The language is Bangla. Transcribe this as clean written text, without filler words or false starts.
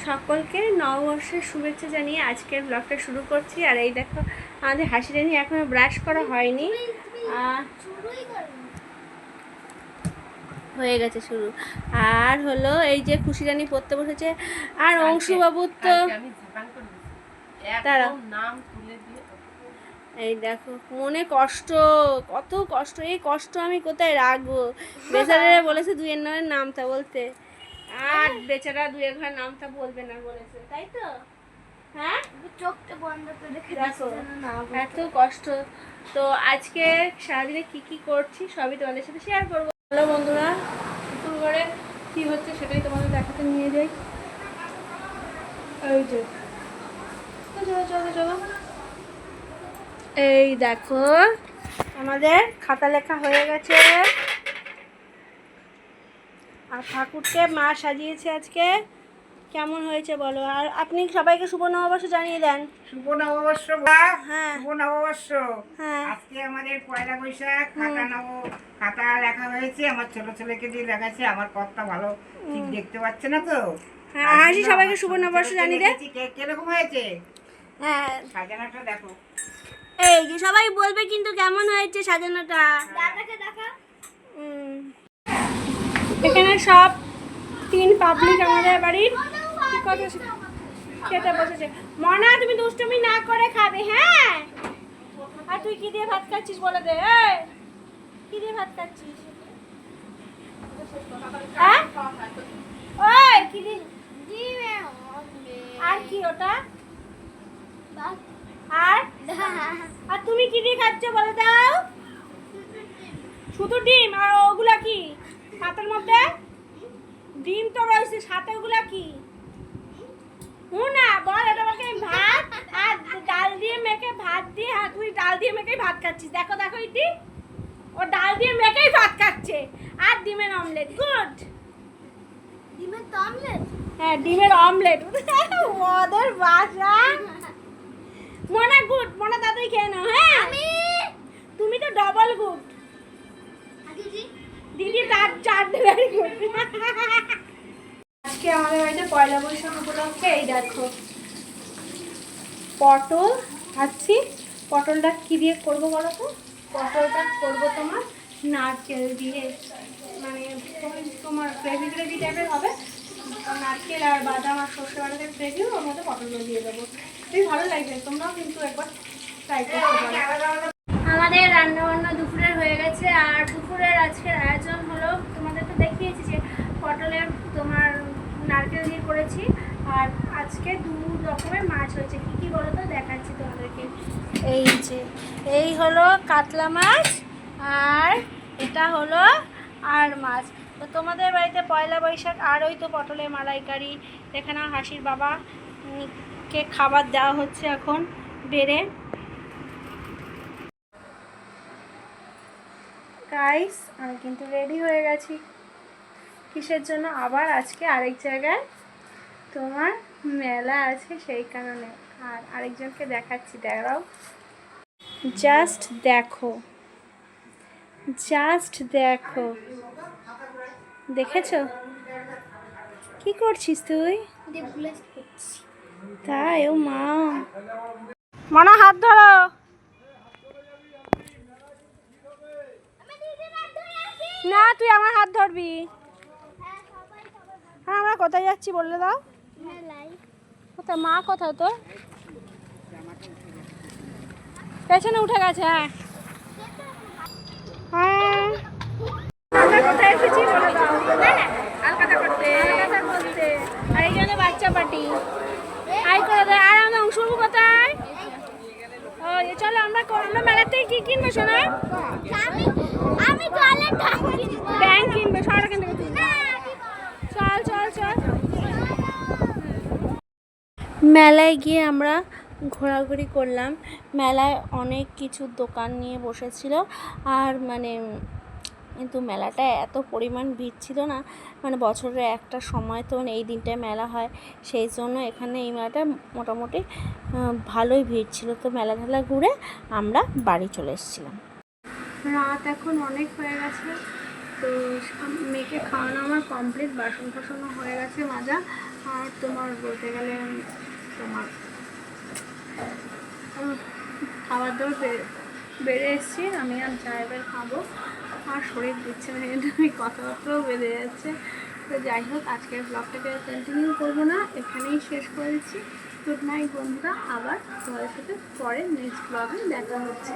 সকলকে নববর্ষের শুভেচ্ছা জানিয়ে আজকের ব্লগটা শুরু করছি। আর এই দেখো আমাদের হাসিরানি এখনো ব্রাশ করা হয়নি, হয়ে গেছে শুরু। আর হলো এই যে খুশিরানি পড়তে বসেছে। আর অংশুবাবুর তো তারা এই দেখো মনে কষ্ট, কত কষ্ট, এই কষ্ট আমি কোথায় রাখবো। বেচারা বলেছে দুইয়ের নামের নামটা বলতে, আর বেচারা দুইয়ের ঘরের নামটা বলবে না বলেছে, তাই তো? হ্যাঁ, চোখটা বন্ধ করে রেখে দেখো এত কষ্ট। তো আজকে সারাদিনে কি কি করছি সবই তোমাদের সাথে শেয়ার করবো। হ্যালো বন্ধুরা, দুপুর ঘরে কি হচ্ছে সেটাই তোমাদের দেখাতে নিয়ে যাই। এই যে চলো চলো চলো, এই দেখো আমাদের খাতা লেখা হয়ে গেছে। আর ঠাকুরকে মা সাজিয়েছে আজকে, কেমন হয়েছে বলো। আর আপনি সবাইকে শুভ নববর্ষ জানিয়ে দেন। শুভ নববর্ষ। হ্যাঁ, শুভ নববর্ষ। হ্যাঁ, আজকে আমাদের পয়লা বৈশাখ। খাতা লেখা হয়েছে, আমার ছোট ছেলেকে দিয়ে লেখাচ্ছে। আমার কথা ভালো ঠিক দেখতে পাচ্ছে না তো। হ্যাঁ, হাসি সবাইকে শুভ নববর্ষ জানিয়ে দেন। কিরকম হয়েছে? হ্যাঁ, সাজানোটা দেখো। এই যে সবাই বলবে কিন্তু কেমন হয়েছে সাজানোটা। দাদাকে দেখা। এখানে সব 3 পাবলিক আমাদের বাড়ির কি কথা খেতে বসেছে। মনা তুমি দুষ্টুমি না করে খাবে, হ্যাঁ? আর তুই কি দিয়ে ভাত খাচ্ছিস বলে দে। এই কি দিয়ে ভাত খাচ্ছিস? হ্যাঁ, ওই কি দিয়ে? আর কি ওটা? আর আর তুমি কি দিয়ে খাচ্ছ বলে দাও। শুধু ডিম। আর ওগুলা কি ভাতের মধ্যে? ডিম তো রয়েছে সাথে, ওগুলা কি? না বল, এটা বলকে ভাত আর ডাল দিয়ে মেখে ভাত দিয়ে। হ্যাঁ, তুই ডাল দিয়ে মেখেই ভাত খাচ্ছিস। দেখো দেখো ইতি, ও ডাল দিয়ে মেখেই ভাত খাচ্ছে। আর ডিমের অমলেট। গুড। ডিমের তো অমলেট? হ্যাঁ, ডিমের অমলেট। ওদের বাসা। মনা গুড, মনা তাড়াতাড়ি খেয়ে নাও। হ্যাঁ, তুমি তো ডবল গুড। দিদি তার 4 ভেরি গুড। আজকে আমাদের বাড়িতে পয়লা বৈশাখ উপলক্ষে এই দেখো পটল খাচ্ছি। পটলটা কি দিয়ে করবো বলো তো? পটলটা করবো তোমার নারকেল দিয়ে, মানে তোমার গ্রেভি গ্রেভি টাইপের হবে। নারকেল আর বাদাম আর সর্ষে বাদামের গ্রেভি, ওর মধ্যে পটলগুলো দিয়ে দেবো। খুবই ভালো লাগবে, তোমরাও কিন্তু একবার ট্রাই করতে পারো। আমাদের রান্নাবান্না দুপুরের হয়ে গেছে। আর দুপুরের আজকের আয়োজন হলো, তোমাদের তো দেখিয়েছি যে পটলের তোমার নারকেল দিয়ে করেছি। আর আজকে 2 রকমের মাছ হয়েছে। কী কী বলো তো, দেখাচ্ছি তোমাদেরকে। এই যে এই হলো কাতলা মাছ, আর এটা হলো আর মাছ। তো তোমাদের বাড়িতে পয়লা বৈশাখ আর ওই তো পটলের মালাইকারি। এখানে হাসির বাবা কে খাবার দেওয়া হচ্ছে এখন বেড়ে। গাইস আমি কিন্তু রেডি হয়ে গেছি। কিসের জন্য? আবার আজকে আরেক জায়গায় তোমার মেলা আছে, সেই কারণে। আর আরেকজনকে দেখাচ্ছি, দেখাও। জাস্ট দেখো, জাস্ট দেখো, দেখেছো? কি করছিস তুই? তাই? ও মা, মনা হাত ধরো। না, তুই আমার হাত ধরবি। হ্যাঁ, আমরা কোথায় যাচ্ছি বললে দাও। কোথায় মা? কোথায় তোর? পেছনে উঠে গেছে। হ্যাঁ, হ্যাঁ, আমরা কোথায় এসেছি বলে দাও। আলকাতা করতে, আলকাতা করতে। আর এই জন্য বাচ্চা পার্টি আই করে দেয়। আর আমরা অংশু কোথায়? ও চলো, আমরা মেলা থেকে কি কিনবো শোনা? আমি ব্যাংক কিনবো। সরা কিনতে চল চল চল। মেলায় গিয়ে আমরা ঘোরাঘুরি করলাম। মেলায় অনেক কিছু দোকান নিয়ে বসেছিল। আর মানে কিন্তু মেলাটা এত পরিমাণ ভিড় ছিল না, মানে বছরের একটা সময় তো এই দিনটায় মেলা হয়, সেই জন্য এখানে এই মেলাটা মোটামুটি ভালোই ভিড় ছিল। তো মেলা ঠেলা ঘুরে আমরা বাড়ি চলে এসেছিলাম। রাত এখন অনেক হয়ে গেছে। তো মেয়েকে খাওয়ানো আমার কমপ্লিট, বাসন টাসনও হয়ে গেছে মাজা। আর তোমার বলতে গেলে তোমার খাবার দাবার বেড়ে এসেছি, আমি আর জায়গায় খাবো, আর শরীর দিচ্ছে না, কিন্তু আমি কথাবার্তাও বেড়ে যাচ্ছে। তো যাই হোক, আজকের ব্লগটাকে কন্টিনিউ করবো না, এখানেই শেষ করে দিচ্ছি। গুড নাইট বন্ধুরা, আবার তোমাদের সাথে পরে নেক্সট ব্লগে দেখা হচ্ছে।